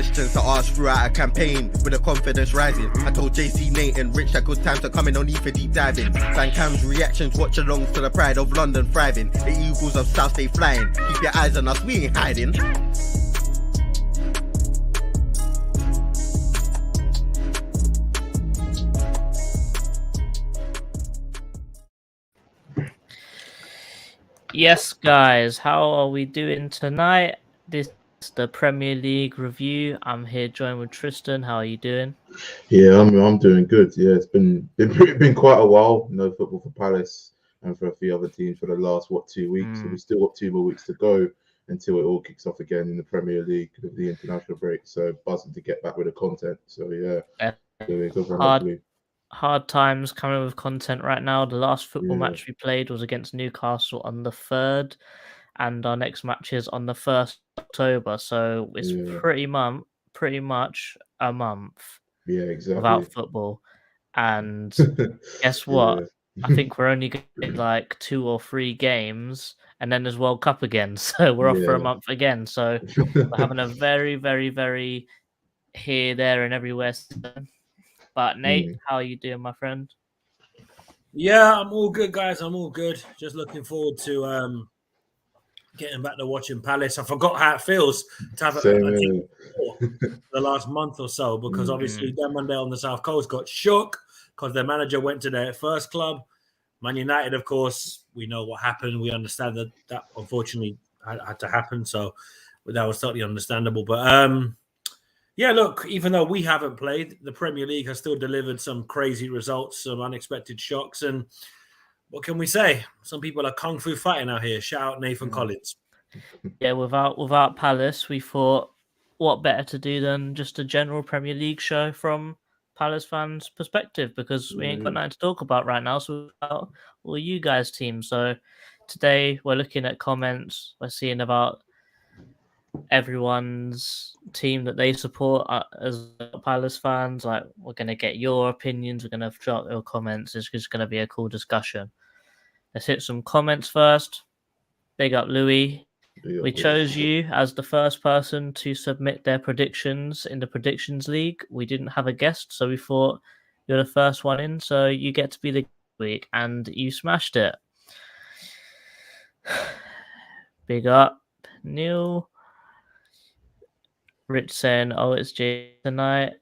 questions to ask throughout a campaign with the confidence rising. I told JC, Nate and Rich that good times are coming, no need for deep diving. Fan Cam's reactions, watch along to the pride of London thriving. The Eagles of South stay flying, keep your eyes on us, we ain't hiding. Yes, guys, how are we doing tonight? This is the Premier League review. I'm here joined with Tristan. How are you doing? Yeah, I'm doing good. Yeah, it's been quite a while. No football for Palace and for a few other teams for the last 2 weeks. So we still got 2 more weeks to go until it all kicks off again in the Premier League with the international break. So buzzing to get back with the content. So yeah, hard times coming with content right now. The last football match we played was against Newcastle on the 3rd, and our next match is on the 1st of October. So it's pretty much a month. Yeah, exactly. Without football. And guess what? I think we're only going to get like 2 or 3 games, and then there's World Cup again. So we're off for a month again. So we're having a very, very, very here, there, and everywhere season. But Nate, how are you doing, my friend? Yeah, I'm all good, guys. I'm all good. Just looking forward to getting back to watching Palace. I forgot how it feels to have a team the last month or so, because obviously them Monday on the South Coast got shook because their manager went to their first club. Man United, of course, we know what happened. We understand that unfortunately had to happen. So that was totally understandable. But yeah, look, even though we haven't played, the Premier League has still delivered some crazy results, some unexpected shocks. And what can we say? Some people are kung fu fighting out here. Shout out Nathan Collins. Yeah, without Palace, we thought, what better to do than just a general Premier League show from Palace fans' perspective, because we ain't got nothing to talk about right now. So about all you guys' teams. So today we're looking at comments. We're seeing about everyone's team that they support as Palace fans. Like, we're going to get your opinions. We're going to drop your comments. It's just going to be a cool discussion. Let's hit some comments first. Big up, Louis. We chose you as the first person to submit their predictions in the Predictions League. We didn't have a guest, so we thought you're the first one in, so you get to be the week, and you smashed it. Big up, Neil. Rich saying, "Oh, it's Jay tonight."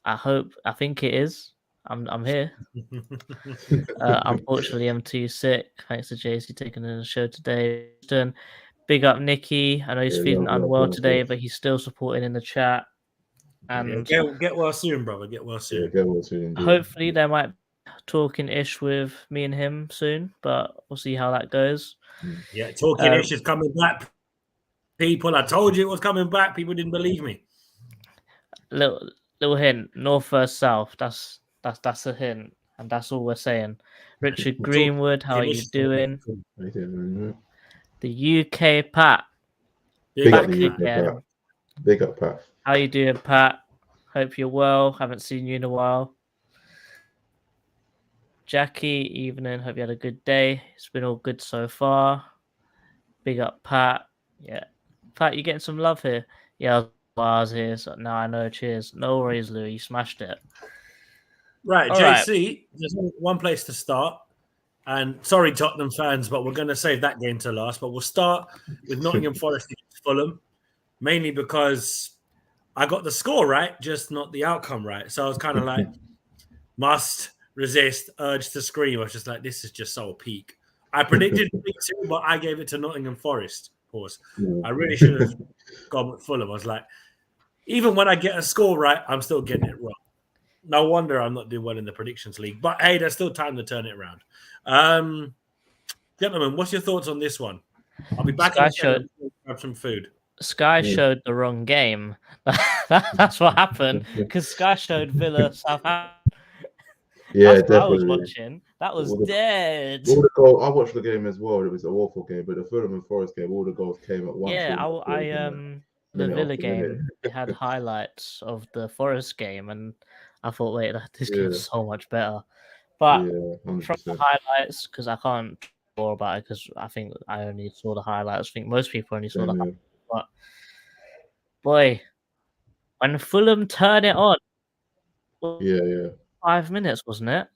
I think it is. I'm here. Unfortunately, I'm too sick. Thanks to JC taking in the show today. Big up Nicky. I know he's feeling unwell today, but he's still supporting in the chat. And get well soon, brother. Get well soon. Yeah, get well soon. Hopefully, there might be talking ish with me and him soon, but we'll see how that goes. Yeah, talking ish is coming back. People, I told you it was coming back. People didn't believe me. Little hint: North versus South. That's a hint, and that's all we're saying. Richard Greenwood, how are you doing? The UK Pat. Big up the UK Pat. Big up Pat. How you doing, Pat? Hope you're well. Haven't seen you in a while. Jackie, evening. Hope you had a good day. It's been all good so far. Big up Pat. Yeah. Pat, you're getting some love here. Yeah, I was here. So now I know. Cheers. No worries, Lou. You smashed it. Right, all JC, right. There's only one place to start. And sorry, Tottenham fans, but we're going to save that game to last. But we'll start with Nottingham Forest against Fulham, mainly because I got the score right, just not the outcome right. So I was kind of like, must, resist, urge to scream. I was just like, this is just so peak. I predicted 3-2, but I gave it to Nottingham Forest. Of course, I really should have gone with Fulham. I was like, even when I get a score right, I'm still getting it wrong. No wonder I'm not doing well in the Predictions League. But hey, there's still time to turn it around. Gentlemen, what's your thoughts on this one? I'll be back to grab some food. Sky showed the wrong game. That's what happened, because Sky showed Villa Southampton. Yeah, that's definitely. What I was watching. That was dead. All the goals, I watched the game as well. It was an awful game, but the Fulham and Forest game, all the goals came at once. Yeah, the Villa game, they had highlights of the Forest game, and I thought, wait, this game's so much better. But from the highlights, because I can't talk more about it, because I think I only saw the highlights. I think most people only saw the highlights. But boy, when Fulham turn it on. Yeah. 5 minutes, wasn't it?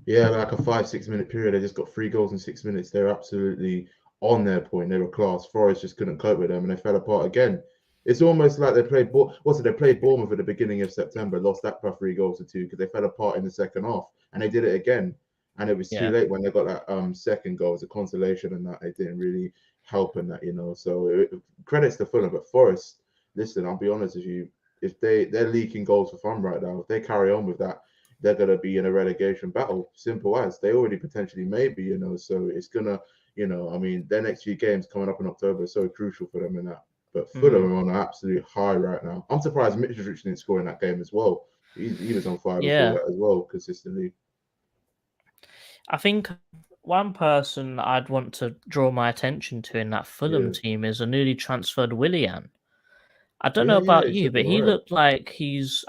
Yeah, like a 5-6 minute period. They just got 3 goals in 6 minutes. They're absolutely on their point. They were class. Forest just couldn't cope with them, and they fell apart again. It's almost like they played. They played Bournemouth at the beginning of September, lost that by 3-2 because they fell apart in the second half, and they did it again. And it was too late when they got that second goal as a consolation, and that it didn't really help in that, So credits to Fulham, but Forest. Listen, I'll be honest with you. If they're leaking goals for fun right now, if they carry on with that, they're going to be in a relegation battle. Simple as. They already potentially may be, So it's going to, their next few games coming up in October are so crucial for them in that. But Fulham are on an absolute high right now. I'm surprised Mitrovic didn't score in that game as well. He was on fire before that as well, consistently. I think one person I'd want to draw my attention to in that Fulham team is a newly transferred Willian. I don't know about you, but he looked like he's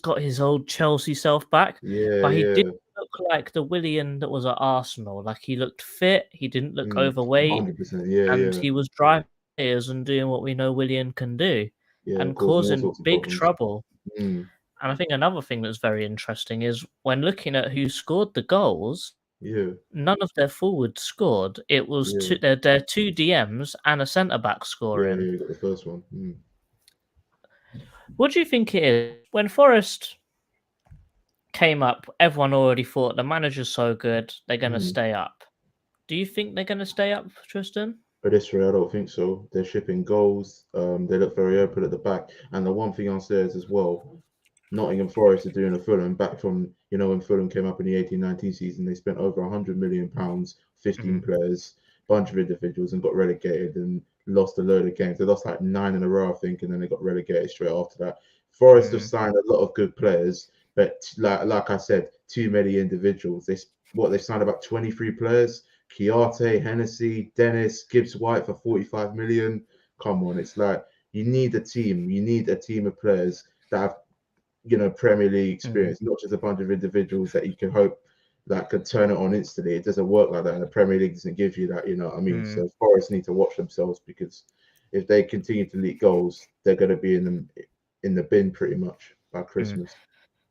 got his old Chelsea self back. But he didn't look like the Willian that was at Arsenal. Like, he looked fit. He didn't look overweight. 100%, he was driving players and doing what we know Willian can do, and causing big trouble. And I think another thing that's very interesting is when looking at who scored the goals, none of their forwards scored. It was their 2 DMs and a centre-back scoring. Yeah, you got the first one. What do you think it is? When Forest came up, everyone already thought the manager's so good, they're going to stay up. Do you think they're going to stay up, Tristan? But this way, I don't think so. They're shipping goals. They look very open at the back. And the one thing I'll say is as well, Nottingham Forest are doing a Fulham back from, when Fulham came up in the 18-19 season, they spent over £100 million, 15 players, bunch of individuals, and got relegated and lost a load of games. They lost like 9 in a row, I think, and then they got relegated straight after that. Forest have signed a lot of good players, but like I said, too many individuals. They've signed about 23 players. Chiarte, Hennessy, Dennis, Gibbs White for 45 million. Come on, it's like you need a team. You need a team of players that have, Premier League experience, not just a bunch of individuals that you can hope that could turn it on instantly. It doesn't work like that, and the Premier League doesn't give you that. You know what I mean? So Forest need to watch themselves, because if they continue to leak goals, they're going to be in the bin pretty much by Christmas.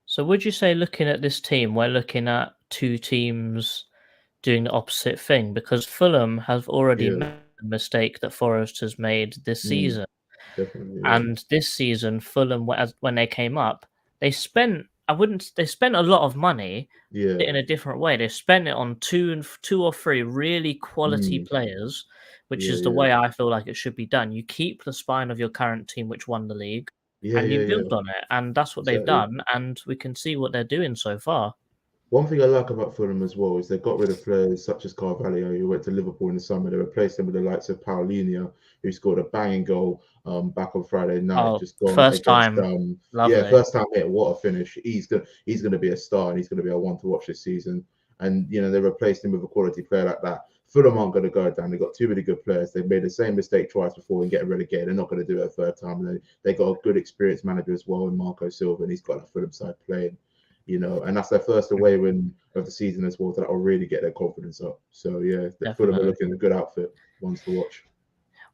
So would you say, looking at this team, we're looking at two teams doing the opposite thing? Because Fulham have already made the mistake that Forest has made this season. Definitely, and this season, Fulham, when they came up, they spent a lot of money in a different way. They spent it on two or three really quality players, which is the way I feel like it should be done. You keep the spine of your current team, which won the league, and you build on it. And that's what they've done. And we can see what they're doing so far. One thing I like about Fulham as well is they got rid of players such as Carvalho, who went to Liverpool in the summer. They replaced him with the likes of Paulinho, who scored a banging goal back on Friday night. First time hit. What a finish! He's gonna be a star, and he's gonna be a one to watch this season. And they replaced him with a quality player like that. Fulham aren't going to go down. They've got too many good players. They've made the same mistake twice before and getting relegated. They're not going to do it a third time. They got a good experienced manager as well in Marco Silva, and he's got a Fulham side playing. And that's their first away win of the season as well, so that will really get their confidence up. So Fulham are looking a good outfit, ones to watch.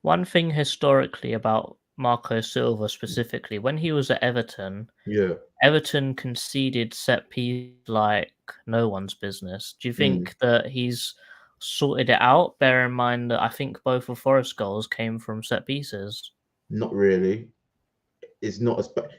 One thing historically about Marco Silva specifically, when he was at Everton, Everton conceded set piece like no one's business. Do you think that he's sorted it out? Bear in mind that I think both of Forest's goals came from set pieces. Not really. It's not as bad.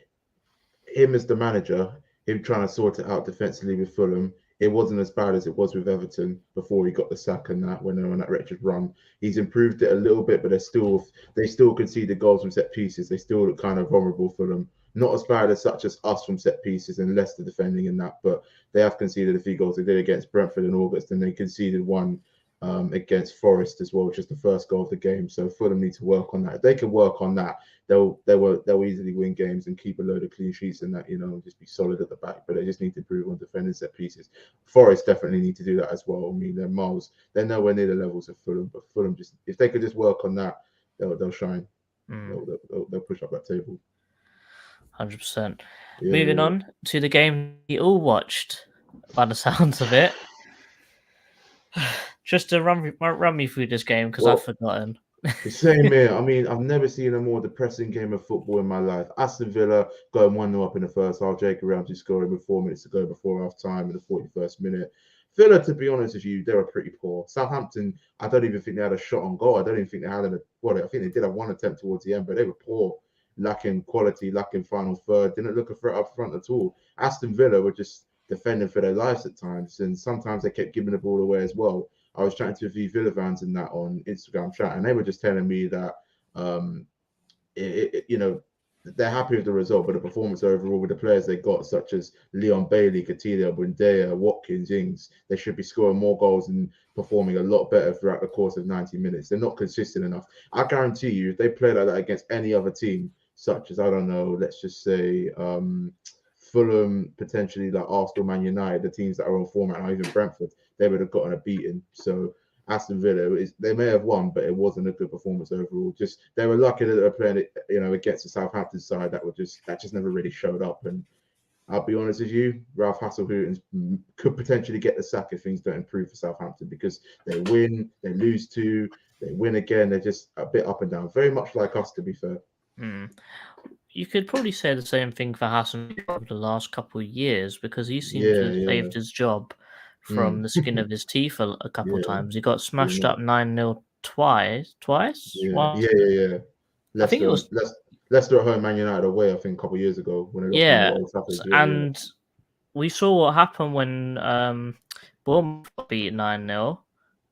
Him as the manager, him trying to sort it out defensively with Fulham, it wasn't as bad as it was with Everton before he got the sack and that, when they were on that wretched run. He's improved it a little bit, but they still conceded goals from set pieces. They still look kind of vulnerable, Fulham. Not as bad as such as us from set pieces and Leicester defending in that, but they have conceded a few goals. They did against Brentford in August, and they conceded one against Forest as well, which is the first goal of the game. So Fulham need to work on that. If they can work on that, they'll easily win games and keep a load of clean sheets and that, just be solid at the back. But they just need to improve on defending set pieces. Forest definitely need to do that as well. I mean, they're nowhere near the levels of Fulham, but Fulham, just if they could just work on that, they'll shine. They'll push up that table. 100%. Moving on to the game we all watched, by the sounds of it. Just to run me through this game, because I've forgotten. Same here. I mean, I've never seen a more depressing game of football in my life. Aston Villa going 1-0 up in the first half. Jake Ramsey scoring with 4 minutes to go before half time in the 41st minute. Villa, to be honest with you, they were pretty poor. Southampton, I don't even think they had a shot on goal. I don't even think they had I think they did have one attempt towards the end, but they were poor, lacking quality, lacking final third. Didn't look a threat up front at all. Aston Villa were just defending for their lives at times, and sometimes they kept giving the ball away as well. I was chatting to a few Villa fans in that on Instagram chat, and they were just telling me that, they're happy with the result, but the performance overall with the players they got, such as Leon Bailey, Coutinho, Buendia, Watkins, Ings, they should be scoring more goals and performing a lot better throughout the course of 90 minutes. They're not consistent enough. I guarantee you, if they play like that against any other team, such as, I don't know, let's just say Fulham, potentially like Arsenal, Man United, the teams that are on format, or even Brentford, they would have gotten a beating. So Aston Villa, they may have won, but it wasn't a good performance overall. Just they were lucky that they were playing it, against the Southampton side that just never really showed up. And I'll be honest with you, Ralph Hasenhuttl could potentially get the sack if things don't improve for Southampton, because they win, they lose two, they win again. They're just a bit up and down, very much like us, to be fair. You could probably say the same thing for Hassan over the last couple of years, because he seems to have saved his job from the skin of his teeth a couple of times. He got smashed up 9-0 twice. Yeah. Leicester, I think it was Leicester at home, Man United away, I think a couple of years ago when they lost Old Trafford. And we saw what happened when Bournemouth got beat 9-0.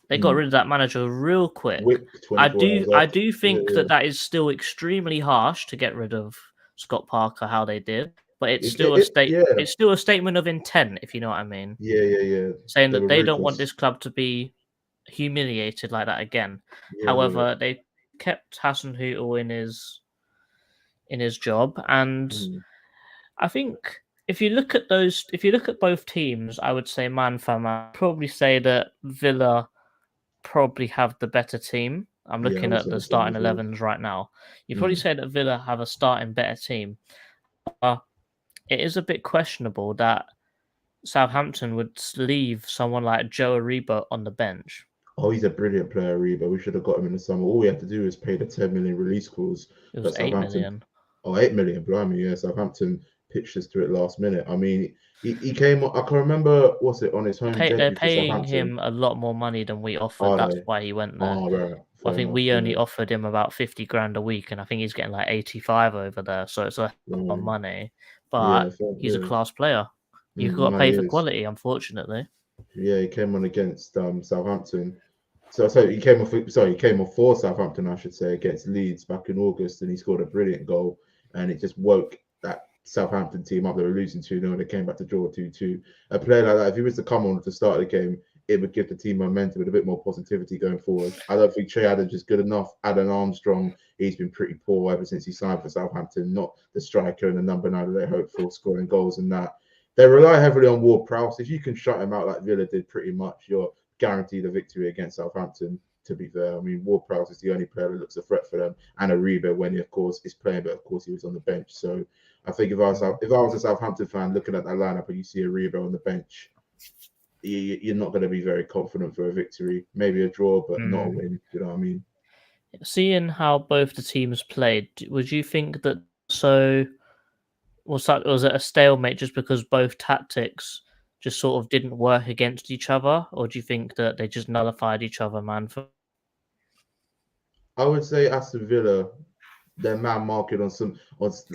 They got rid of that manager real quick. I do think that is still extremely harsh to get rid of Scott Parker how they did, but it's still a statement of intent, if you know what I mean. Yeah. Saying that they don't want this club to be humiliated like that again. However, they kept Hasenhuttl in his job, and I think if you look at both teams, I would say man for man, probably say that Villa probably have the better team. I'm looking at the starting 11s right now. You probably say that Villa have a starting better team. It is a bit questionable that Southampton would leave someone like Joe Aribo on the bench. Oh, he's a brilliant player, Aribo. We should have got him in the summer. All we had to do is pay the 10 million release clause. It was 8 million. Oh, 8 million, blimey, yeah. Southampton pitched us to it last minute. I mean, he came. I can remember, what's it, on his home debut. They're paying him a lot more money than we offered. That's why he went there. Oh, right. I think we only offered him about 50 grand a week, and I think he's getting like 85 over there. So it's a lot of money. But he's a class player. You've got to pay for quality, unfortunately. Yeah, he came on against Southampton. So he came off for Southampton, I should say, against Leeds back in August, and he scored a brilliant goal, and it just woke that Southampton team up. They were losing 2-0, and they came back to draw 2-2. A player like that, if he was to come on at the start of the game, it would give the team momentum and a bit more positivity going forward. I don't think Che Adams is good enough. Adam Armstrong, he's been pretty poor ever since he signed for Southampton. Not the striker and the number 9 that they hope for, scoring goals and that. They rely heavily on Ward-Prowse. If you can shut him out like Villa did pretty much, you're guaranteed a victory against Southampton, to be fair. I mean, Ward-Prowse is the only player that looks a threat for them. And Aribo, when he, of course, is playing, but of course he was on the bench. So I think if I was a Southampton fan looking at that lineup and you see Aribo on the bench, you're not going to be very confident for a victory. Maybe a draw, but not a win. You know what I mean? Seeing how both the teams played, would you think that was it a stalemate just because both tactics just sort of didn't work against each other, or do you think that they just nullified each other, man? I would say Aston Villa, their man marking on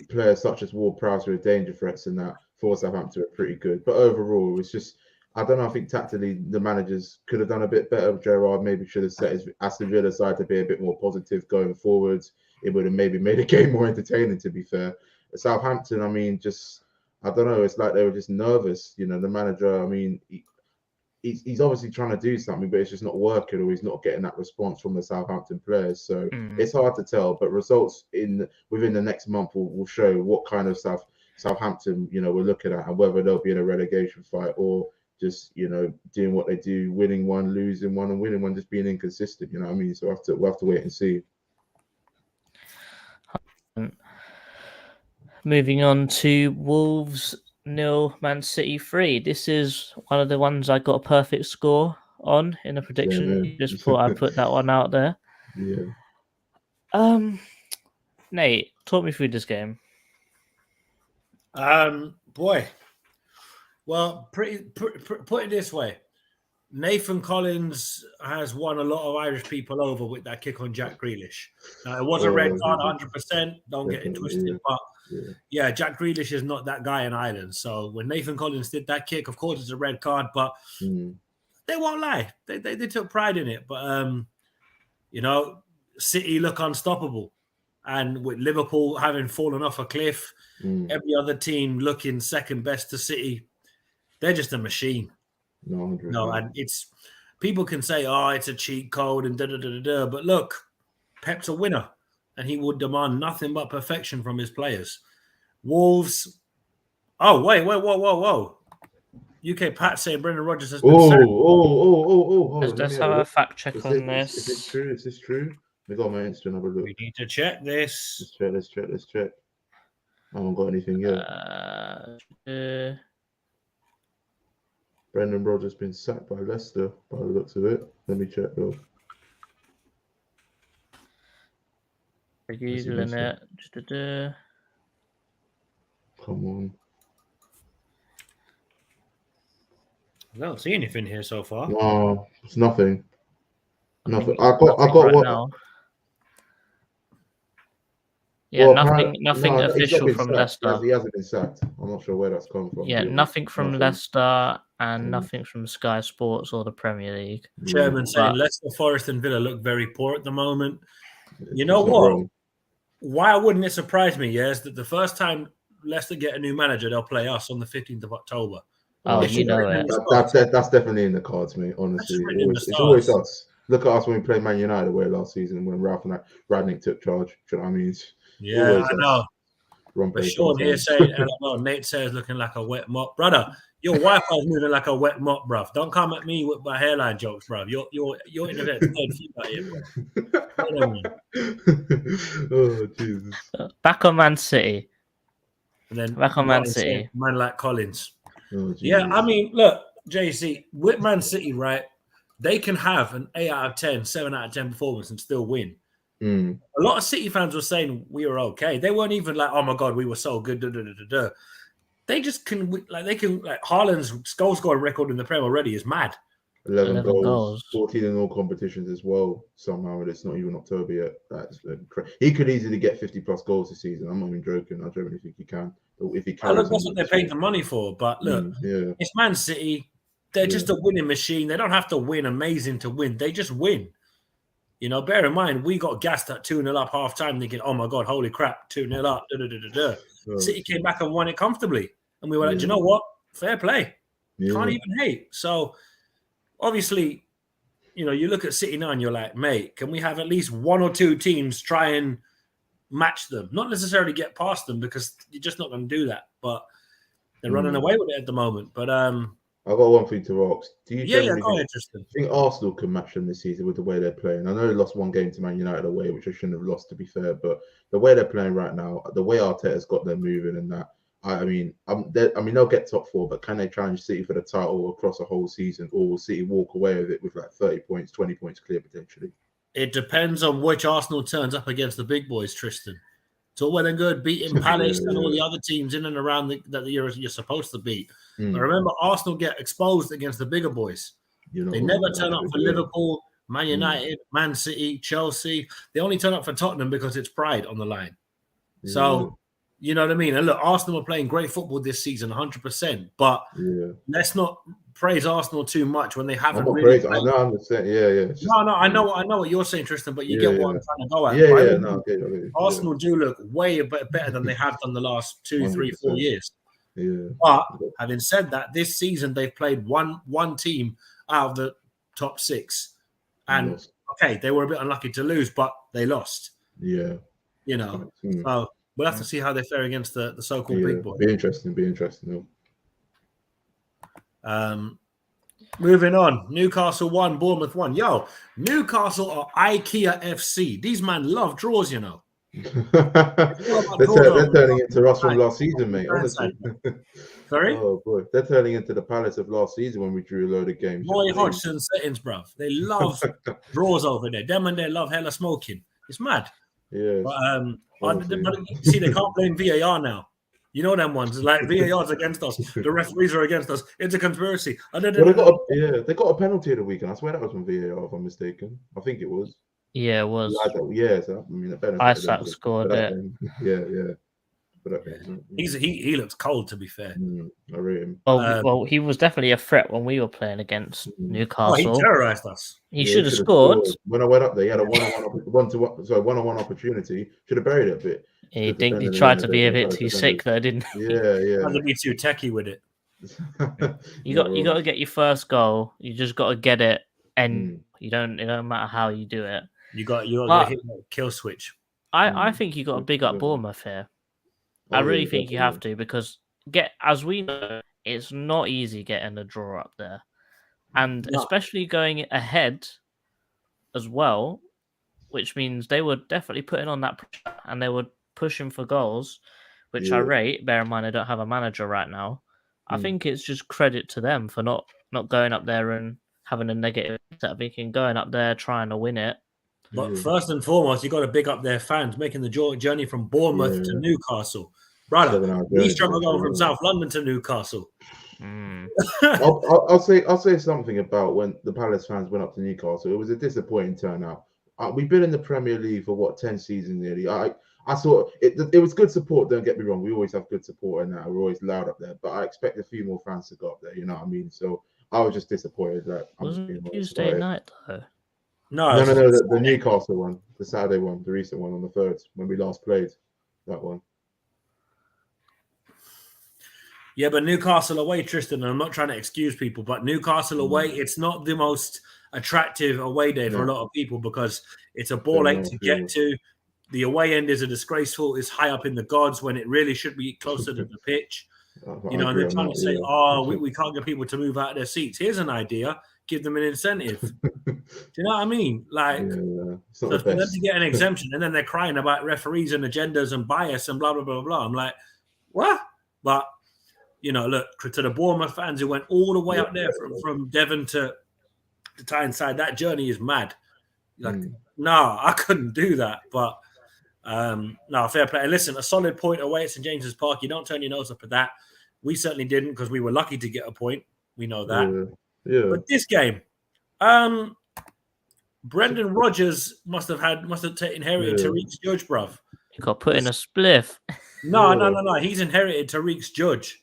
players such as Ward-Prowse who are danger threats and that for Southampton are pretty good. But overall, it's just, I don't know, I think tactically the managers could have done a bit better. Gerrard maybe should have set his Aston Villa side to be a bit more positive going forwards. It would have maybe made the game more entertaining, to be fair. Southampton, I mean, I don't know, it's like they were just nervous. The manager, I mean, he's obviously trying to do something, but it's just not working, or he's not getting that response from the Southampton players. So it's hard to tell, but results within the next month will show what kind of Southampton, we're looking at, and whether they'll be in a relegation fight or just, doing what they do, winning one, losing one, and winning one, just being inconsistent. You know what I mean? So we'll have to wait and see. Moving on to Wolves 0, Man City 3. This is one of the ones I got a perfect score on in the prediction. Just thought I'd put that one out there. Yeah. Nate, talk me through this game. Boy. Well, put it this way. Nathan Collins has won a lot of Irish people over with that kick on Jack Grealish. Now, it was a red card, 100%. Don't get it twisted. But yeah, Jack Grealish is not that guy in Ireland. So when Nathan Collins did that kick, of course, it's a red card. But they won't lie. They took pride in it. But, City look unstoppable. And with Liverpool having fallen off a cliff, every other team looking second best to City, they're just a machine. No, and it's people can say, "Oh, it's a cheat code," and da. But look, Pep's a winner, and he would demand nothing but perfection from his players. Wolves. Oh, wait, whoa! UK Pat saying Brendan Rodgers has been sacked. Let's have a fact check on this. Is this true? Is this true? We got my Insta. Have a look. We need to check this. Let's check. I haven't got anything yet. Brendan Rodgers been sacked by Leicester by the looks of it. Let me check though. Googling it. Come on. I don't see anything here so far. No, it's nothing. Nothing. I got right what? Now. Yeah, well, nothing official from Leicester. He hasn't been sacked. I'm not sure where that's come from. Yeah, nothing from Leicester and nothing from Sky Sports or the Premier League. Chairman saying Leicester, Forest and Villa look very poor at the moment. You know what? Wrong. Why wouldn't it surprise me, is that the first time Leicester get a new manager, they'll play us on the 15th of October. Oh, you know it. That's definitely in the cards, mate, honestly. It's always us. Look at us when we played Man United away last season when Ralph and Radnick took charge. Do you know what I mean? Yeah, I know. But Sean here saying, Nate says looking like a wet mop. Brother, your Wi-Fi's moving like a wet mop, bruv. Don't come at me with my hairline jokes, bruv. You're in the third feet out here, bro. Oh, Jesus. Back on Man City. And then back on Man City. Man like Collins. Oh, yeah, I mean, look, JC, with Man City, right, they can have an 8 out of 10, 7 out of 10 performance and still win. A lot of City fans were saying we were okay. They weren't even like, oh my God, we were so good. They just can, Haaland's goal scoring record in the Premier already is mad. 11 goals, 14 in all competitions as well. Somehow, and it's not even October yet. That's he could easily get 50 plus goals this season. I'm not even joking. I genuinely think he can. If he can, look, that's what they're paying the money for. But look, it's Man City. They're just a winning machine. They don't have to win amazing to win. They just win. You know, bear in mind, we got gassed at 2-0 up half time thinking, oh my God, holy crap, 2-0 up. City came back and won it comfortably. And we were like, do you know what? Fair play. Can't even hate. So, obviously, you know, you look at City now and you're like, mate, can we have at least one or two teams try and match them? Not necessarily get past them because you're just not going to do that. But they're running away with it at the moment. But I've got one thing to ask. Do you go ahead, Tristan. think Arsenal can match them this season with the way they're playing? I know they lost one game to Man United away, which I shouldn't have lost, to be fair. But the way they're playing right now, the way Arteta's got them moving and that, I mean, they'll get top 4, but can they challenge City for the title across a whole season, or will City walk away with it with like 30 points, 20 points clear potentially? It depends on which Arsenal turns up against the big boys, Tristan. It's all well and good beating Palace and all the other teams in and around that you're supposed to beat. But remember, Arsenal get exposed against the bigger boys. They never turn up for Liverpool, Man United, Man City, Chelsea. They only turn up for Tottenham because it's pride on the line. So, you know what I mean? And look, Arsenal are playing great football this season, 100%. But let's not praise Arsenal too much when they haven't really. I know, I understand. Yeah. No, I know what you're saying, Tristan, but you get what I'm trying to go at. Okay. Arsenal do look way better than they have done the last 2, 3, 4 years. Yeah. But having said that, this season they've played one team out of the top 6, and okay, they were a bit unlucky to lose, but they lost. Yeah. You know, so we'll have to see how they fare against the so-called big boys. Be interesting. Moving on. Newcastle 1, Bournemouth 1. Yo, Newcastle are IKEA FC. These man love draws, you know. they're turning into us from last season, mate. Honestly. Sorry? Oh boy, they're turning into the Palace of last season when we drew a load of games. Roy Hodgson settings, bruv. They love draws over there. Them and they love hella smoking. It's mad. Yes. But see, they can't blame VAR now. You know them ones like VAR's against us. The referees are against us. It's a conspiracy. Well, they got a penalty of the weekend. I swear that was from VAR, if I'm mistaken. I think it was. Yeah, it was. Yeah, so I mean, Isaac scored it. Yeah. But he looks cold, to be fair. I rate him. Well, he was definitely a threat when we were playing against Newcastle. Oh, he terrorized us. He should have scored. When I went up there, he had a one-on-one opportunity. Should have buried it a bit. He tried to be a bit too sick though, didn't he? Yeah. Tried to be too techie with it. You got to get your first goal. You just got to get it, and it don't matter how you do it. You got to hit that kill switch. I think you got to big up Bournemouth here. I really think you have to, because as we know, it's not easy getting a draw up there, and especially going ahead as well, which means they were definitely putting on that pressure and they were pushing for goals, which I rate. Bear in mind, I don't have a manager right now. I think it's just credit to them for not going up there and having a negative set. Thinking going up there trying to win it. But first and foremost, you got to big up their fans making the journey from Bournemouth to Newcastle. Brother, we struggle going from South London to Newcastle. I'll say something about when the Palace fans went up to Newcastle. It was a disappointing turnout. We've been in the Premier League for 10 seasons nearly. I thought it was good support. Don't get me wrong. We always have good support and that. We're always loud up there. But I expect a few more fans to go up there. You know what I mean? So I was just disappointed. Wasn't it Tuesday night though? No. The Newcastle one, the Saturday one, the recent one on the 3rd when we last played that one. Yeah, but Newcastle away, Tristan, and I'm not trying to excuse people, but Newcastle away, it's not the most attractive away day for a lot of people because it's a ball ache to get to. The away end is disgraceful. It's high up in the gods when it really should be closer to the pitch. And they're trying to say, we can't get people to move out of their seats. Here's an idea. Give them an incentive. Do you know what I mean? So for them to get an exemption, and then they're crying about referees and agendas and bias and blah, blah, blah, blah. I'm like, what? But, look, to the Bournemouth fans who went all the way up there from Devon to Tyneside, that journey is mad. I couldn't do that. But, fair play. And listen, a solid point away at St. James's Park. You don't turn your nose up at that. We certainly didn't because we were lucky to get a point. We know that. Yeah. But this game, Brendan Rodgers must have inherited Tariq's Judge, bruv. He got put in a spliff. No. He's inherited Tariq's Judge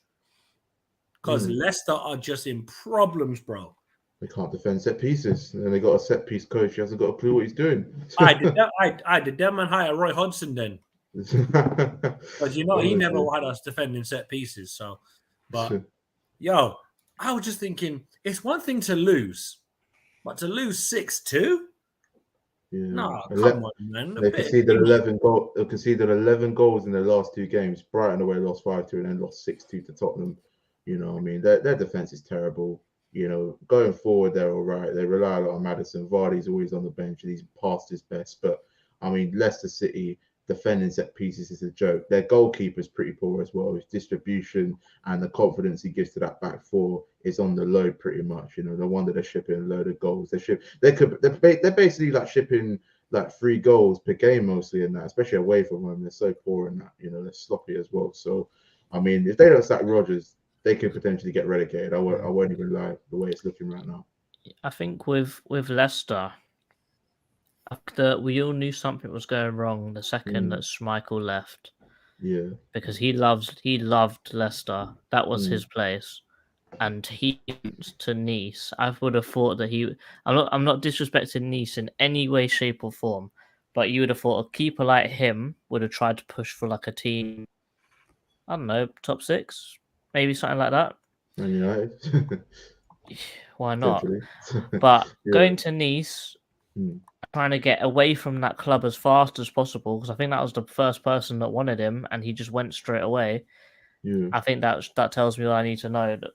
because Leicester are just in problems, bro. They can't defend set pieces, and they got a set piece coach. He hasn't got a clue what he's doing. Did that man hire Roy Hodgson then? Because he never had us defending set pieces. So, but I was just thinking, it's one thing to lose, but to lose 6-2? Yeah. No, come on, man. They conceded 11 goals. They conceded 11 goals in their last 2 games. Brighton away lost 5-2 and then lost 6-2 to Tottenham. You know what I mean? Their defense is terrible. Going forward, they're all right. They rely a lot on Maddison. Vardy's always on the bench and he's past his best. But I mean, Leicester City defending set pieces is a joke. Their goalkeeper's pretty poor as well. His distribution and the confidence he gives to that back four is on the low pretty much. No wonder they're shipping a load of goals. They're basically like shipping like 3 goals per game mostly in that, especially away from home. They're so poor in that. They're sloppy as well. So I mean, if they don't sack Rodgers, they could potentially get relegated. I won't even lie the way it's looking right now. I think with Leicester, we all knew something was going wrong the second that Schmeichel left. Yeah, because he loved Leicester. That was his place, and he went to Nice. I would have thought that I'm not disrespecting Nice in any way, shape, or form, but you would have thought a keeper like him would have tried to push for like a team. I don't know, top 6. Maybe something like that. Man United. Why not? But going to Nice, trying to get away from that club as fast as possible, because I think that was the first person that wanted him, and he just went straight away. Yeah. I think that tells me what I need to know. That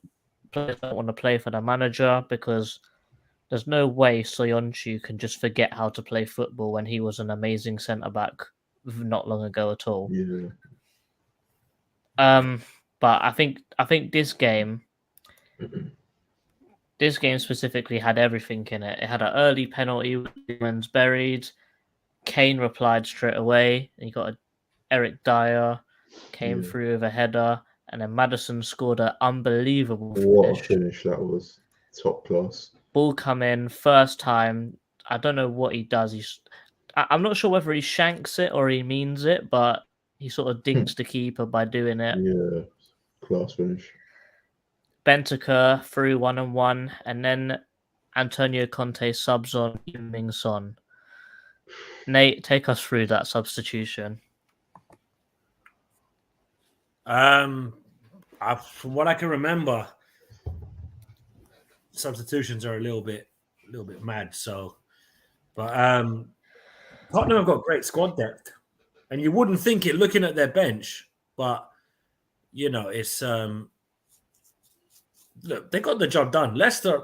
players don't want to play for their manager because there's no way Soyuncu can just forget how to play football when he was an amazing centre back not long ago at all. Yeah. But I think this game specifically had everything in it. It had an early penalty, Woodman's buried. Kane replied straight away. And you got Eric Dyer came through with a header, and then Maddison scored an unbelievable finish. What a finish that was. Top class. Ball come in, first time. I don't know what he does. I'm not sure whether he shanks it or he means it, but he sort of dinks the keeper by doing it. Yeah, class finish. Bentancur through 1-1, and then Antonio Conte subs on Heung-min Son. Nate, take us through that substitution. From what I can remember, substitutions are a little bit mad. So, but Tottenham have got great squad depth, and you wouldn't think it looking at their bench, but you know it's look, they got the job done. Leicester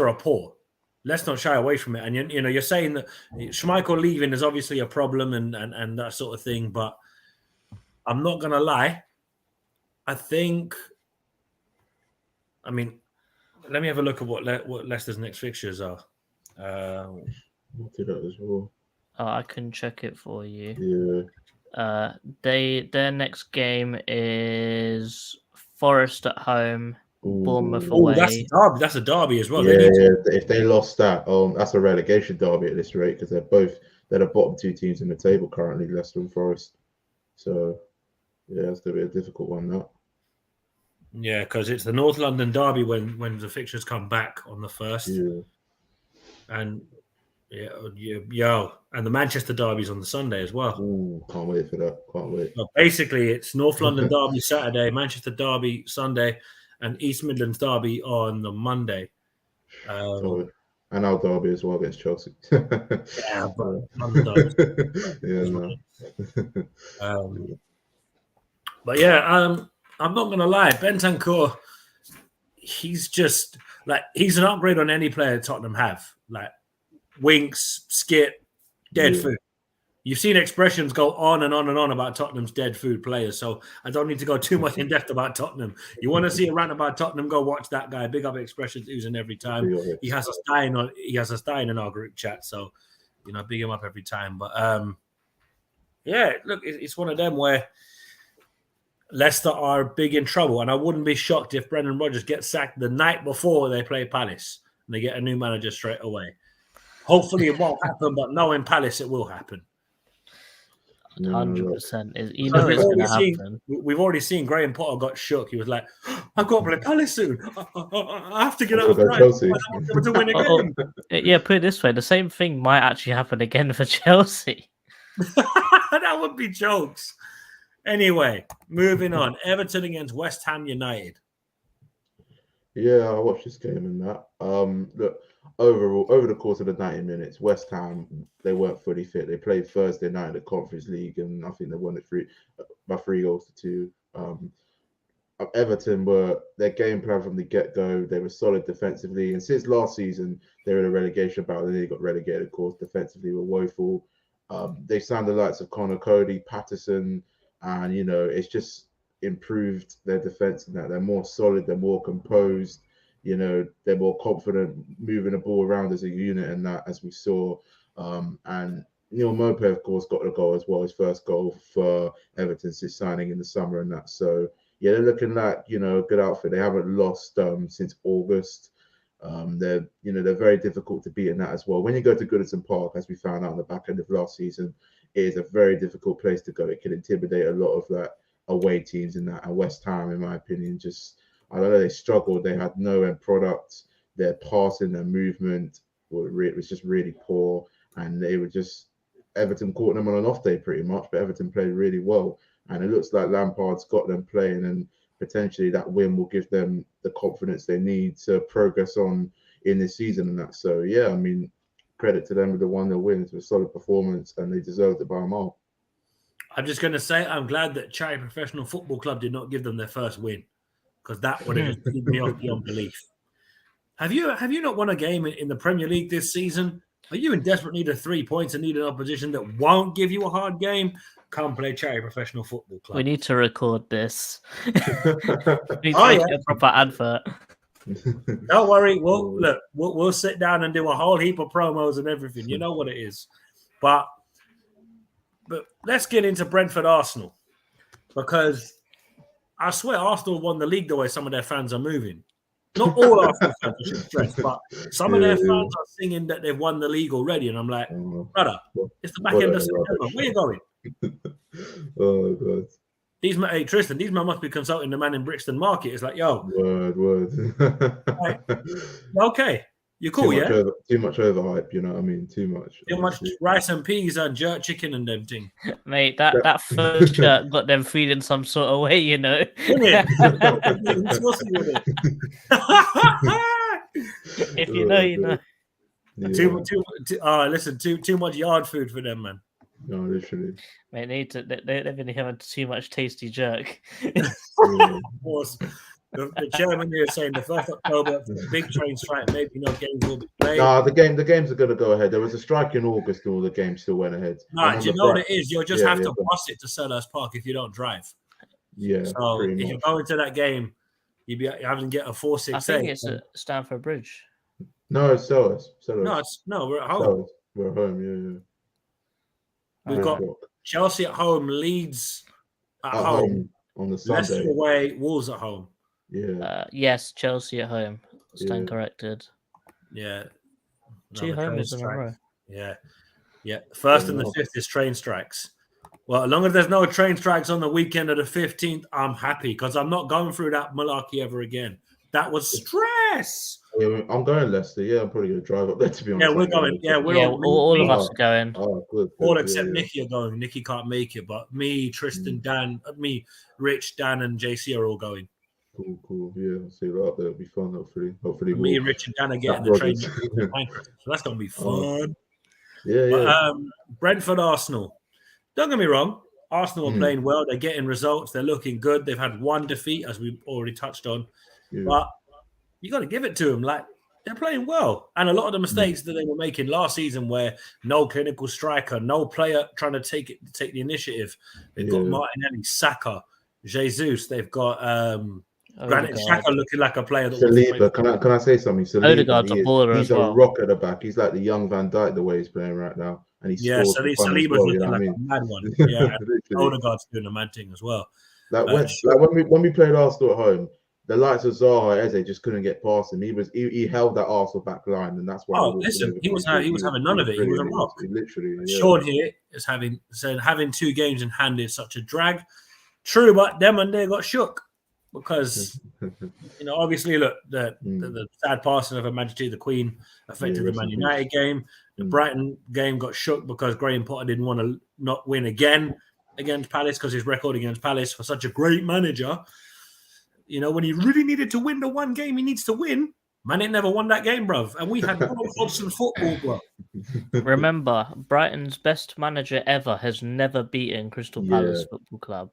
are poor. Let's not shy away from it. And you know, you're saying that Schmeichel leaving is obviously a problem and that sort of thing, but I'm not gonna lie. I mean, let me have a look at what Leicester's next fixtures are. I'll do that as well. I can check it for you. Yeah. Their next game is Forest at home, Bournemouth Ooh. away. That's a derby as well. Yeah, if they lost that, that's a relegation derby at this rate because they're the bottom two teams in the table currently, Leicester and Forest. So yeah, it's gonna be a difficult one. That. Yeah, because it's the North London derby when the fixtures come back on the 1st. Yeah. And and the Manchester derby's on the Sunday as well. Ooh, can't wait for that. Can't wait. So basically, it's North London derby Saturday, Manchester derby Sunday, and East Midlands derby on the Monday. And our derby as well against Chelsea. Yeah, but London derby. But yeah, I'm not gonna lie, Bentancur, he's just like he's an upgrade on any player Tottenham have. Like Winks, Skip, dead food. You've seen expressions go on and on and on about Tottenham's dead food players, so I don't need to go too much in depth about Tottenham. You want to see a rant about Tottenham? Go watch that guy. Big up expressions using every time. He has a stein in our group chat, so you know, big him up every time. But yeah, look, it's one of them where Leicester are big in trouble, and I wouldn't be shocked if Brendan Rodgers gets sacked the night before they play Palace and they get a new manager straight away. Hopefully it won't happen, but knowing Palace, it will happen. 100%. You know it's going to happen. We've already seen Graham Potter got shook. He was like, I've got to play Palace soon. I have to get out of Chelsea. To win a game. Yeah, put it this way. The same thing might actually happen again for Chelsea. That would be jokes. Anyway, moving on. Everton against West Ham United. Yeah, I watched this game and that. Look, overall, over the course of the 90 minutes, West Ham, they weren't fully fit. They played Thursday night in the Conference League, and I think they won it by 3-2. Everton their game plan from the get-go. They were solid defensively, and since last season, they were in a relegation battle, and they got relegated, of course. Defensively were woeful. They signed the likes of Connor Cody, Patterson, and, you know, it's just improved their defense and that. They're more solid, they're more composed, you know, they're more confident moving the ball around as a unit and that, as we saw. And Neil Maupay, of course, got the goal as well, his first goal for Everton since signing in the summer and that. So, yeah, they're looking like, you know, a good outfit. They haven't lost since August. They're very difficult to beat in that as well. When you go to Goodison Park, as we found out on the back end of last season, it is a very difficult place to go. It can intimidate a lot of that away teams in that. And West Ham, in my opinion, I don't know, they struggled. They had no end product. Their passing, their movement was just really poor. And they were Everton caught them on an off day pretty much, but Everton played really well. And it looks like Lampard's got them playing, and potentially that win will give them the confidence they need to progress on in this season and that. So, yeah, I mean, credit to them with the 1-0 win. It was a solid performance, and they deserved it by a mile. I'm just going to say I'm glad that Charity Professional Football Club did not give them their first win, because that would have just me off beyond belief. Have you not won a game in the Premier League this season? Are you in desperate need of 3 points and need an opposition that won't give you a hard game? Come play Charity Professional Football Club. We need to record this. We need to make a proper advert. Don't worry. We'll sit down and do a whole heap of promos and everything. You know what it is. But let's get into Brentford Arsenal, because I swear Arsenal won the league the way some of their fans are moving. Not all Arsenal fans, I should stress, but some of their fans are singing that they've won the league already, and I'm like, brother, it's the back end of September. Where you going? Oh god. Hey Tristan, these men must be consulting the man in Brixton Market. It's like, yo, word. like, okay, you're cool, Too much overhype, you know what I mean? Too much rice and peas and jerk chicken and them thing. Mate, that first shirt got them feeling some sort of way, you know. If you know, you know. Too much yard food for them, man. No, literally. Mate, they've been having too much tasty jerk. Of course. The chairman here is saying the 1st October, big train strike, maybe no games will be played. Nah, the games are going to go ahead. There was a strike in August and all the games still went ahead. Nah, do you know what it is? You'll just have to bus it to Selhurst Park if you don't drive. Yeah. So if you're going to that game, you'll be having to get a 468. I think it's at Stamford Bridge. No, it's Selhurst. No, we're at home. We're at home, yeah. We've got Chelsea at home, Leeds at home on the Sunday. Leicester away, Wolves at home. Yeah. Yes, Chelsea at home. Stand corrected. Yeah. 2 homes in a row. Yeah. 1st and the 5th is train strikes. Well, as long as there's no train strikes on the weekend of the 15th, I'm happy, because I'm not going through that malarkey ever again. That was stress. Yeah, I'm going Leicester. Yeah, I'm probably going to drive up there, to be honest. Yeah, we're going. Yeah, all of us are going. Oh, good. All except Nicky are going. Nicky can't make it, but me, Tristan, Dan, Rich, Dan, and JC are all going. Cool. Yeah, I'll see you out there. It'll be fun, hopefully. Me, Rich, and Dan are getting the train. So that's going to be fun. Yeah. Brentford, Arsenal. Don't get me wrong. Arsenal are playing well. They're getting results. They're looking good. They've had one defeat, as we've already touched on. Yeah. But you got to give it to them. Like, they're playing well. And a lot of the mistakes that they were making last season, where no clinical striker, no player trying to take the initiative. They've got Martinelli, Saka, Jesus. They've got Granit Xhaka looking like a player. Saliba, can I say something? Saliba, Odegaard's a baller as well. He's a rock at the back. He's like the young Van Dijk the way he's playing right now. And he's Saliba's looking like a mad one. Yeah, Odegaard's doing a mad thing as well. When we played Arsenal at home, the likes of Zaha, Eze just couldn't get past him. He held that Arsenal back line, and that's why. He was having none of it. He was a rock. Literally. Sean here is having 2 games in hand is such a drag. True, but them and they got shook because obviously look, the sad passing of Her Majesty the Queen affected the Man United game. The Brighton game got shook because Graham Potter didn't want to not win again against Palace, because his record against Palace, for such a great manager, when he really needed to win the one game he needs to win, man, it never won that game, bruv. And we had Hodgson football, bro. Remember, Brighton's best manager ever has never beaten Crystal Palace Football Club.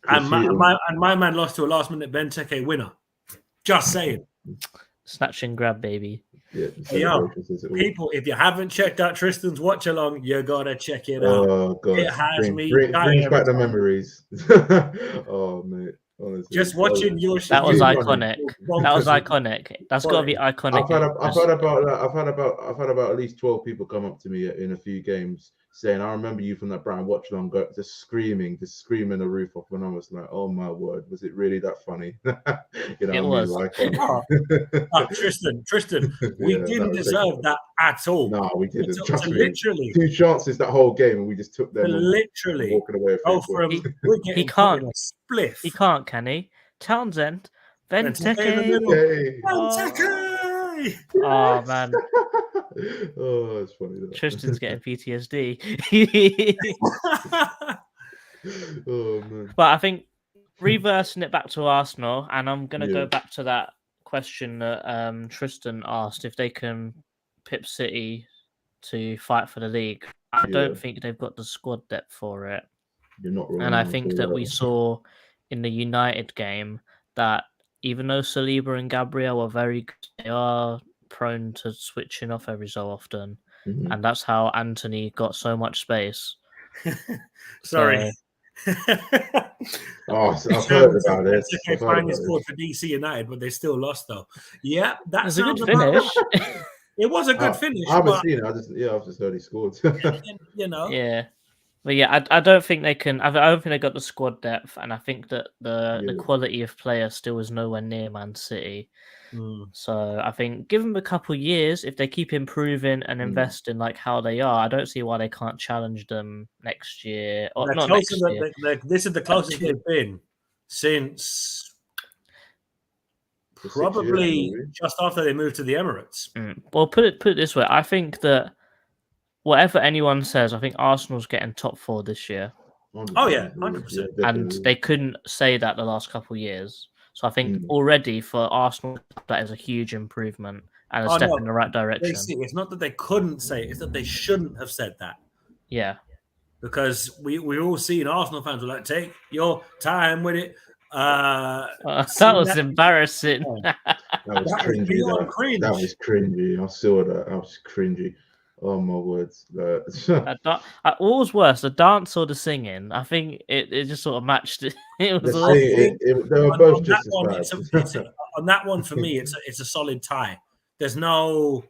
And my man lost to a last-minute Benteke winner. Just saying. Snatch and grab, baby. Yeah, people, if you haven't checked out Tristan's watch along, you gotta check it out. Oh god, it has brings back the memories. Oh mate, honestly, just watching your shit. That was iconic. That was iconic. That's got to be iconic. I've had about at least 12 people come up to me in a few games saying, "I remember you from that Brighton watch along," just screaming the roof off. And I was like, "Oh my word, was it really that funny?" It was. Tristan, we didn't deserve that at all. No, we didn't. Literally 2 chances that whole game, and we just took them. Literally walking away. He can't. Spliff. He can't, can he? Townsend, Benteke. Oh man. Oh, it's funny. Tristan's getting PTSD. Oh man. But I think reversing it back to Arsenal, and I'm going to go back to that question that Tristan asked, if they can pip City to fight for the league. I don't think they've got the squad depth for it. You're not wrong. And I think that we saw in the United game that even though Saliba and Gabriel are very good, they are prone to switching off every so often. And that's how Anthony got so much space. Sorry. I've heard about this. Finally scored for DC United, but they still lost though. Yeah, that's a good finish. It was a good finish. I haven't but, seen it. I've just heard he scored. you know. Yeah. But yeah, I don't think they can. I don't think they got the squad depth, and I think that the quality of player still is nowhere near Man City. So I think give them a couple years, if they keep improving and investing like how they are, I don't see why they can't challenge them next year. Or not next year. This is the closest they've been since probably just after they moved to the Emirates. Well, put it this way: I think that whatever anyone says, I think Arsenal's getting top 4 this year. Oh yeah, 100%. And they couldn't say that the last couple of years. So I think already for Arsenal, that is a huge improvement and a step in the right direction. It's not that they couldn't say it, it's that they shouldn't have said that. Yeah. Because we all seen Arsenal fans were like, take your time with it. That was embarrassing. That was cringy. That was cringy. I saw that. That was cringy. Oh my words! What was worse, the dance or the singing? I think it just sort of matched it. It was awful. They were both just as bad. On that one, for me, it's a solid tie. There's no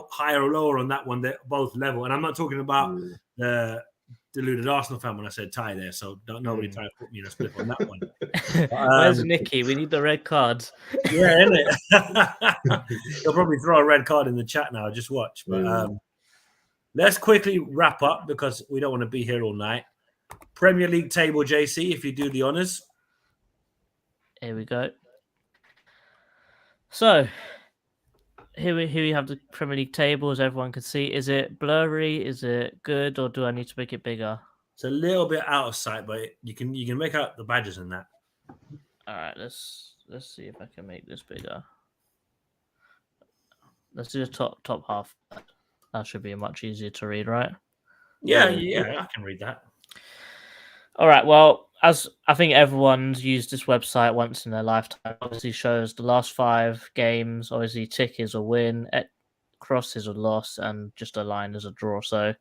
higher or lower on that one. They're both level, and I'm not talking about the deluded Arsenal fan when I said tie there. So don't nobody try to put me in a split on that one. Where's Nicky? We need the red cards. Yeah, isn't it? He'll probably throw a red card in the chat now. Just watch. But let's quickly wrap up because we don't want to be here all night. Premier League table, JC, if you do the honors. Here we go. So here we have the Premier League table, as everyone can see. Is it blurry? Is it good, or do I need to make it bigger? It's a little bit out of sight, but you can make out the badges in that. All right, let's see if I can make this bigger. Let's do the top half. That should be much easier to read, right? Yeah, I can read that. All right, well, as I think everyone's used this website once in their lifetime, obviously shows the last 5 games. Obviously, tick is a win, cross is a loss, and just a line is a draw. So,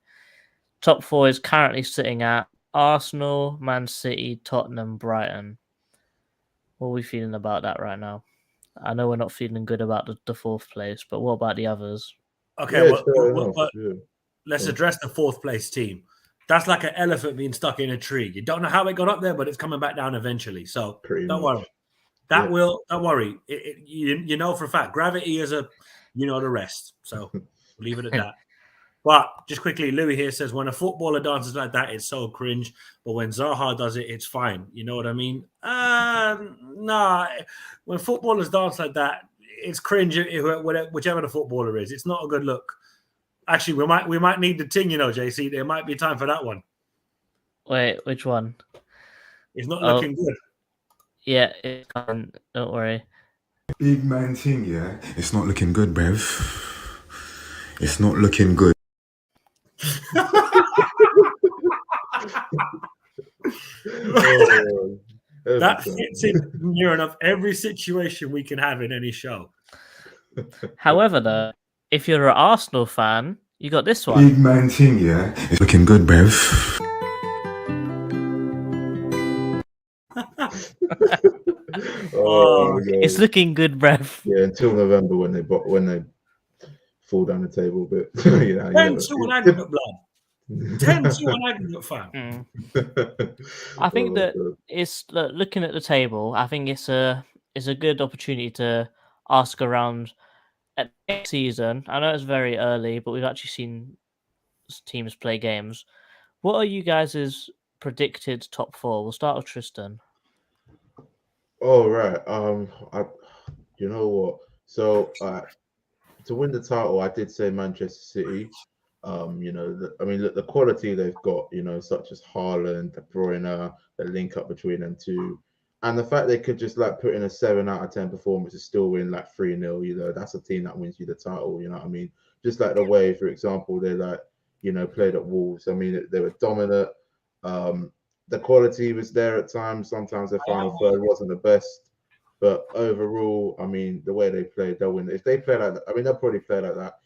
top 4 is currently sitting at Arsenal, Man City, Tottenham, Brighton. What are we feeling about that right now? I know we're not feeling good about the 4th place, but what about the others? Okay, let's address the 4th place team. That's like an elephant being stuck in a tree. You don't know how it got up there, but it's coming back down eventually. So don't worry. Don't worry. You know for a fact, gravity is the rest. So leave it at that. But just quickly, Louis here says, when a footballer dances like that, it's so cringe. But when Zaha does it, it's fine. You know what I mean? Nah. When footballers dance like that, it's cringe, whichever the footballer is. It's not a good look. Actually, we might need the thing, JC. There might be time for that one. Wait, which one? It's not looking good. Yeah, it's fine. Don't worry. Big man thing, yeah. It's not looking good, bruv. It's not looking good. That fits in near enough every situation we can have in any show. However, though, if you're an Arsenal fan, you got this one. Big man thing, yeah. It's looking good, bruv. It's looking good, bruv. Yeah, until November when they fall down the table. But 10-2 on aggregate, blood. 10-2 on aggregate, fam. I think that it's looking at the table. I think it's a good opportunity to ask around at next season. I know it's very early, but we've actually seen teams play games. What are you guys' predicted top 4? We'll start with Tristan. Oh right. You know what? So to win the title, I did say Manchester City. The quality they've got, such as Haaland, De Bruyne, the link up between them two, and the fact they could just put in a 7 out of 10 performance and still win 3-0. That's a team that wins you the title. You know what I mean? Just like the way, for example, they played at Wolves. I mean, they were dominant. The quality was there at times. Sometimes their final third wasn't the best, but overall, I mean, the way they played, they'll win. If they play like that, I mean, they'll probably play like that,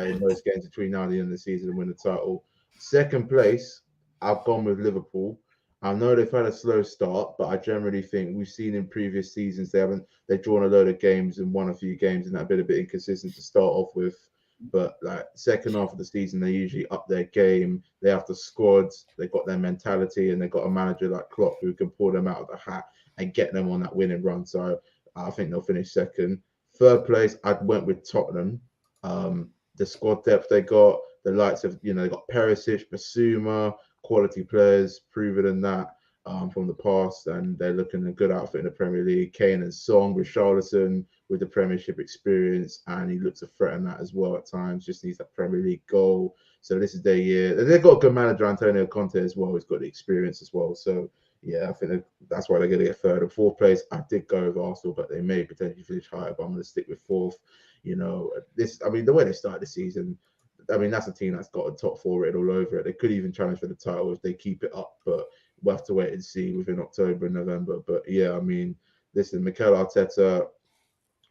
in most games between now and the end of the season and win the title. Second place, I've gone with Liverpool. I know they've had a slow start, but I generally think we've seen in previous seasons they've drawn a load of games and won a few games, and that been a bit inconsistent to start off with. But like second half of the season, they usually up their game. They have the squads, they got their mentality, and they got a manager like Klopp who can pull them out of the hat and get them on that winning run. So I think they'll finish second. Third place, I went with Tottenham. The squad depth they got, the likes of they got Perisic, Basuma, quality players, proven in that from the past, and they're looking a good outfit in the Premier League. Kane and Song, Richarlison with the Premiership experience, and he looks a threat in that as well at times. Just needs that Premier League goal. So this is their year. They've got a good manager, Antonio Conte, as well. He's got the experience as well. So yeah, I think that's why they're going to get third and fourth place. I did go with Arsenal, but they may potentially finish higher. But I'm going to stick with fourth. The way they started the season, that's a team that's got a top four written all over it. They could even challenge for the title if they keep it up, but we'll have to wait and see within October and November. But yeah, listen, Mikel Arteta,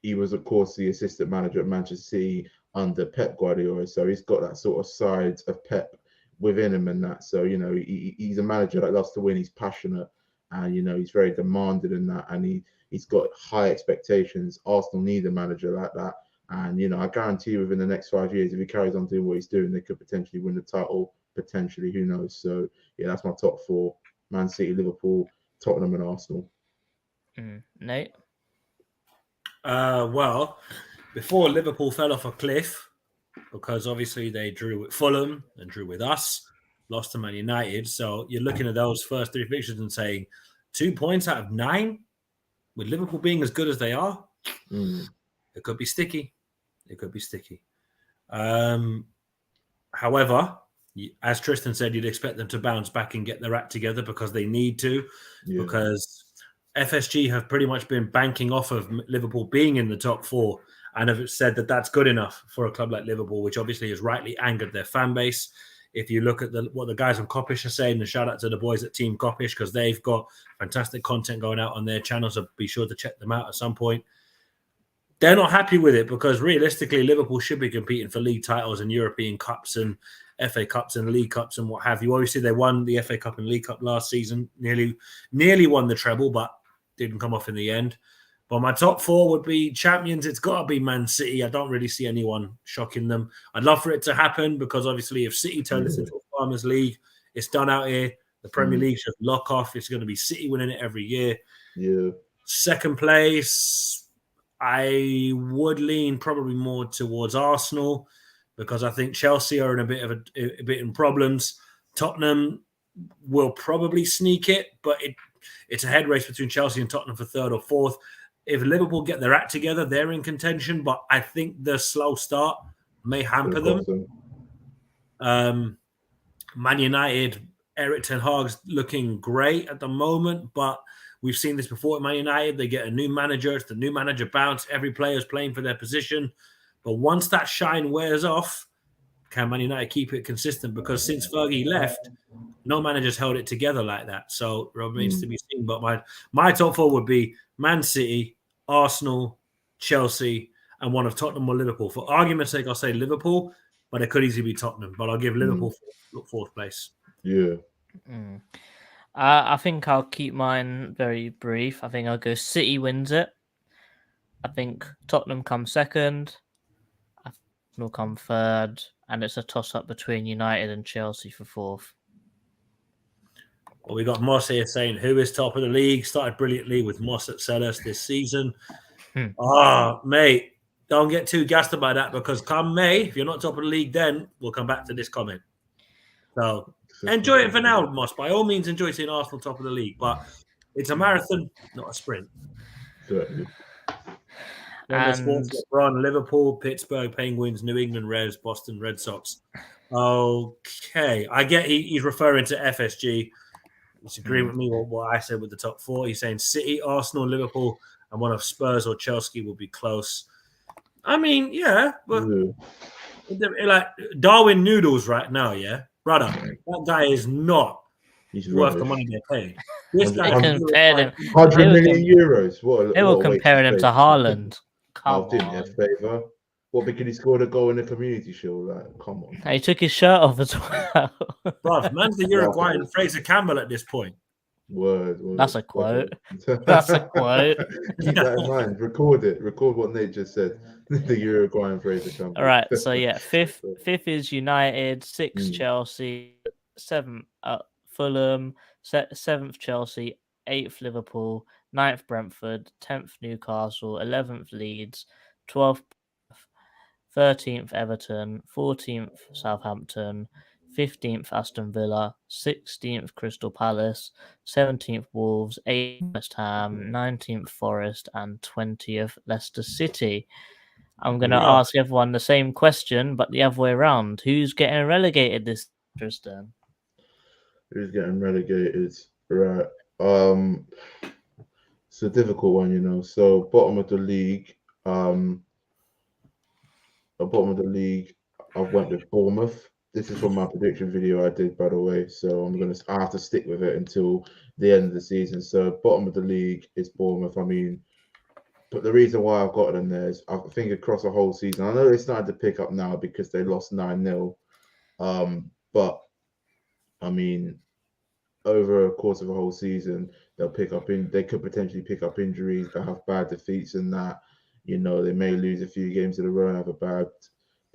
he was, of course, the assistant manager at Manchester City under Pep Guardiola, so he's got that sort of side of Pep within him and that. So, he's a manager that loves to win. He's passionate and, he's very demanding in that, and he's got high expectations. Arsenal need a manager like that. And, I guarantee you within the next 5 years, if he carries on doing what he's doing, they could potentially win the title. Potentially, who knows? So, yeah, that's my top four: Man City, Liverpool, Tottenham, and Arsenal. Nate? Well, before Liverpool fell off a cliff, because obviously they drew with Fulham and drew with us, lost to Man United. So you're looking at those first three fixtures and saying 2 points out of 9, with Liverpool being as good as they are, it could be sticky. It could be sticky. However, as Tristan said, you'd expect them to bounce back and get their act together because they need to, because FSG have pretty much been banking off of Liverpool being in the top 4 and have said that that's good enough for a club like Liverpool, which obviously has rightly angered their fan base. If you look at what the guys on Coppish are saying, and shout out to the boys at Team Coppish because they've got fantastic content going out on their channel, so be sure to check them out at some point. They're not happy with it because realistically, Liverpool should be competing for league titles and European Cups and FA Cups and League Cups and what have you. Obviously, they won the FA Cup and League Cup last season, nearly won the treble, but didn't come off in the end. But my top 4 would be champions. It's got to be Man City. I don't really see anyone shocking them. I'd love for it to happen because obviously if City turn this into a Farmers League, it's done out here. The Premier League should lock off. It's going to be City winning it every year. Yeah. Second place, I would lean probably more towards Arsenal because I think Chelsea are in a bit in problems. Tottenham will probably sneak it, but it's a head race between Chelsea and Tottenham for third or fourth. If Liverpool get their act together, they're in contention, but I think the slow start may hamper them. Man United, Eric Ten Hag's looking great at the moment, but we've seen this before at Man United. They get a new manager. It's the new manager bounce. Every player's playing for their position. But once that shine wears off, can Man United keep it consistent? Because since Fergie left, no manager's held it together like that. So it remains to be seen. But my top 4 would be Man City, Arsenal, Chelsea, and one of Tottenham or Liverpool. For argument's sake, I'll say Liverpool, but it could easily be Tottenham. But I'll give Liverpool fourth place. Yeah. I think I'll keep mine very brief. I think I'll go City wins it. I think Tottenham comes second. Arsenal come third. And it's a toss-up between United and Chelsea for fourth. Well, we got Moss here saying, who is top of the league? Started brilliantly with Moss at Sellers this season. Mate, don't get too gassed about that because come May, if you're not top of the league then, we'll come back to this comment. So enjoy it for now, Moss. By all means, enjoy seeing Arsenal top of the league. But it's a marathon, not a sprint. Certainly. LeBron, Liverpool, Pittsburgh Penguins, New England Reds, Boston Red Sox. Okay. I get he's referring to FSG. He's agreeing with me with what I said with the top 4. He's saying City, Arsenal, Liverpool, and one of Spurs or Chelsea will be close. I mean, yeah, but like Darwin Noodles right now, yeah? Brother, that guy is not worth the money they're paying. This guy compared him. 100 million euros. They were comparing him to Haaland. Come didn't on. you favour? What, because he scored a goal in the Community Shield? Like, come on. He took his shirt off as well. Bruv, man's the Uruguayan Fraser Campbell at this point. Word. That's a quote. That's a quote. Keep that in mind. Record it. Record what Nate just said. The Uruguayan Fraser company. All right. So yeah, fifth is United, sixth Mm. Chelsea, seventh Fulham, seventh Chelsea, eighth Liverpool, 9th Brentford, 10th Newcastle, 11th Leeds, 12th, 13th Everton, 14th Southampton, 15th Aston Villa, 16th Crystal Palace, 17th Wolves, 8th West Ham, 19th Forest, and 20th Leicester City. I'm going to ask everyone the same question, but the other way around. Who's getting relegated this year, Tristan? Who's getting relegated? Right. It's a difficult one, you know. So bottom of the league, I went with Bournemouth. This is from my prediction video I did, by the way. So I have to stick with it until the end of the season. So bottom of the league is Bournemouth. I mean, but the reason why I've got them there is I think across the whole season, I know they started to pick up now because they lost 9-0. But I mean, over a course of a whole season, they could potentially pick up injuries, they'll have bad defeats and that. You know, they may lose a few games in a row and have a bad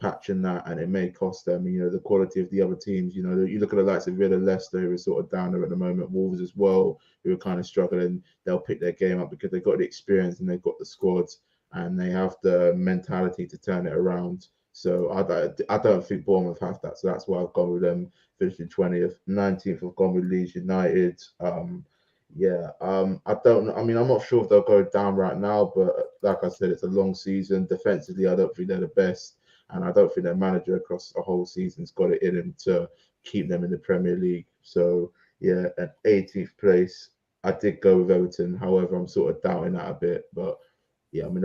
patch in that, and it may cost them, you know, the quality of the other teams. You know, you look at the likes of Villa, Leicester, who are sort of down there at the moment, Wolves as well, who are kind of struggling. They'll pick their game up because they've got the experience and they've got the squads and they have the mentality to turn it around. So I don't think Bournemouth have that. So that's why I've gone with them, finishing 20th. 19th, I've gone with Leeds United. I don't know. I mean, I'm not sure if they'll go down right now, but like I said, it's a long season. Defensively, I don't think they're the best. And I don't think their manager across the whole season's got it in him to keep them in the Premier League. So, yeah, at 18th place, I did go with Everton. However, I'm sort of doubting that a bit. But, yeah, I mean,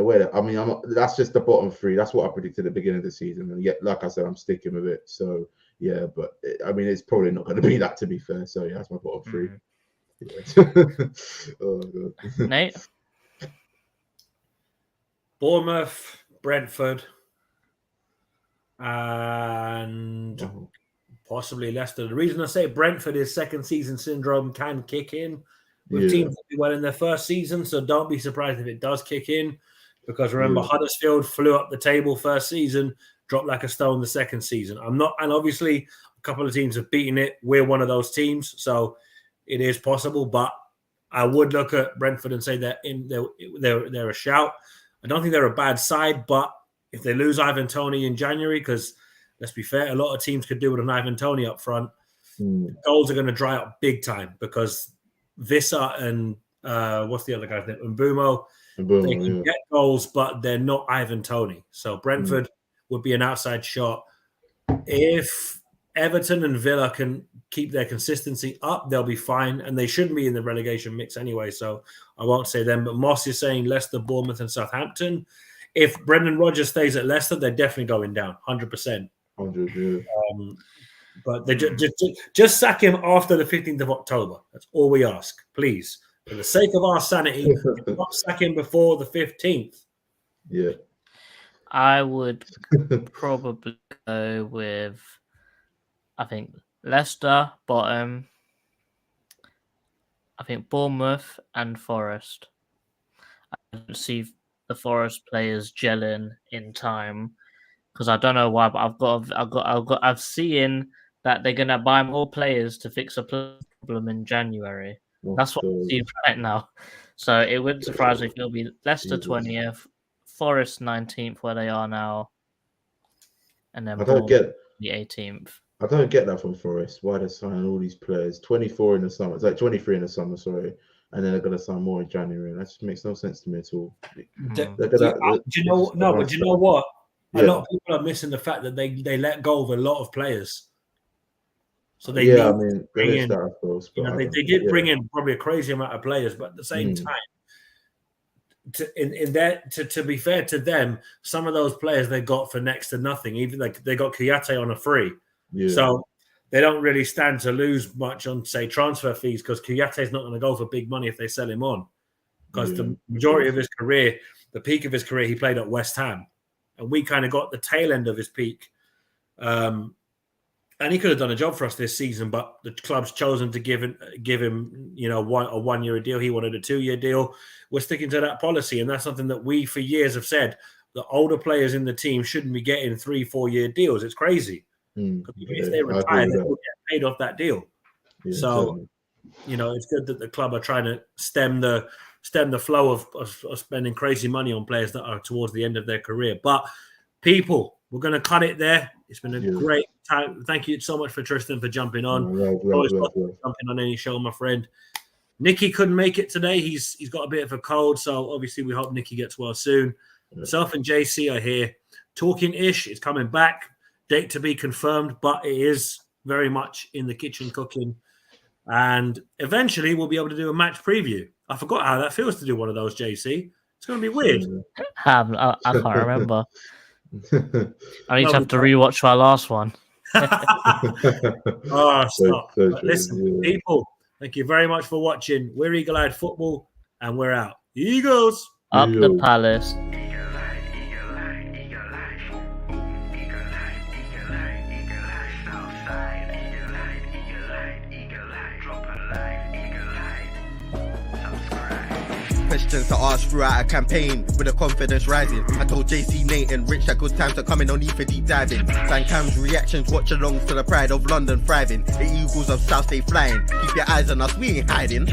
that's just the bottom three. That's what I predicted at the beginning of the season. And, yeah, like I said, I'm sticking with it. So, yeah, but, it's probably not going to be that, to be fair. So, yeah, that's my bottom three. Yeah. Oh, God. Nate? Bournemouth, Brentford, and possibly Leicester. The reason I say Brentford is second season syndrome can kick in with teams that do well in their first season, so don't be surprised if it does kick in, because remember Huddersfield flew up the table first season, dropped like a stone the second season. And obviously a couple of teams have beaten it. We're one of those teams, so it is possible, but I would look at Brentford and say they're a shout. I don't think they're a bad side, but if they lose Ivan Toney in January, because let's be fair, a lot of teams could do with an Ivan Toney up front. Goals are going to dry up big time because Vissa and what's the other guy's name? Mbumo, they can get goals, but they're not Ivan Toney. So Brentford would be an outside shot. If Everton and Villa can keep their consistency up, they'll be fine, and they shouldn't be in the relegation mix anyway, so I won't say them. But Moss is saying Leicester, Bournemouth, and Southampton. If Brendan Rodgers stays at Leicester, they're definitely going down, 100%. 100, yeah. But they just sack him after the 15th of October. That's all we ask, please. For the sake of our sanity, do not sack him before the 15th. Yeah. I would probably go with, I think, Leicester, bottom. I think Bournemouth and Forest. I don't see the Forest players gelling in time because I don't know why, but I've seen that they're gonna buy more players to fix a problem in January. That's what I'm seeing right now. So it wouldn't surprise me if it'll be Leicester 20th, Forest 19th where they are now, and then Bournemouth the 18th. I don't get that from Forest. Why they're signing all these players? 24 in the summer. It's like 23 in the summer, sorry. And then they're going to sign more in January. That just makes no sense to me at all. Do you know what? A lot of people are missing the fact that they let go of a lot of players. So they bring in, that, of course, they did bring in probably a crazy amount of players, but at the same time, to be fair to them, some of those players they got for next to nothing. Even like they got Kouyaté on a free. Yeah. So they don't really stand to lose much on, say, transfer fees because Kouyaté's not going to go for big money if they sell him on. Because the majority of his career, the peak of his career, he played at West Ham. And we kind of got the tail end of his peak And he could have done a job for us this season, but the club's chosen to give him, a 1 year deal. He wanted a 2-year deal. We're sticking to that policy, and that's something that we for years have said. The older players in the team shouldn't be getting 3-4 year deals. It's crazy. If they retire, they will get paid off that deal. Yeah, so, it's good that the club are trying to stem the flow of spending crazy money on players that are towards the end of their career. But people, we're going to cut it there. It's been a great time. Thank you so much for Tristan for jumping on. Always jumping on any show, my friend. Nicky couldn't make it today. He's got a bit of a cold, so obviously we hope Nicky gets well soon. Myself and JC are here. Talking Ish is coming back. Date to be confirmed, but it is very much in the kitchen cooking. And eventually we'll be able to do a match preview. I forgot how that feels to do one of those, JC. It's going to be weird. I can't remember. I need to have to rewatch our last one. Stop. Listen, people, thank you very much for watching. We're Eagle Eyed Football, and we're out. Eagles! Up the Palace. Questions to ask throughout a campaign with the confidence rising. I told JC, Nate and Rich that good times are coming, no need for deep diving. Van Cam's reactions, watch along to the pride of London thriving. The Eagles of South stay flying. Keep your eyes on us, we ain't hiding.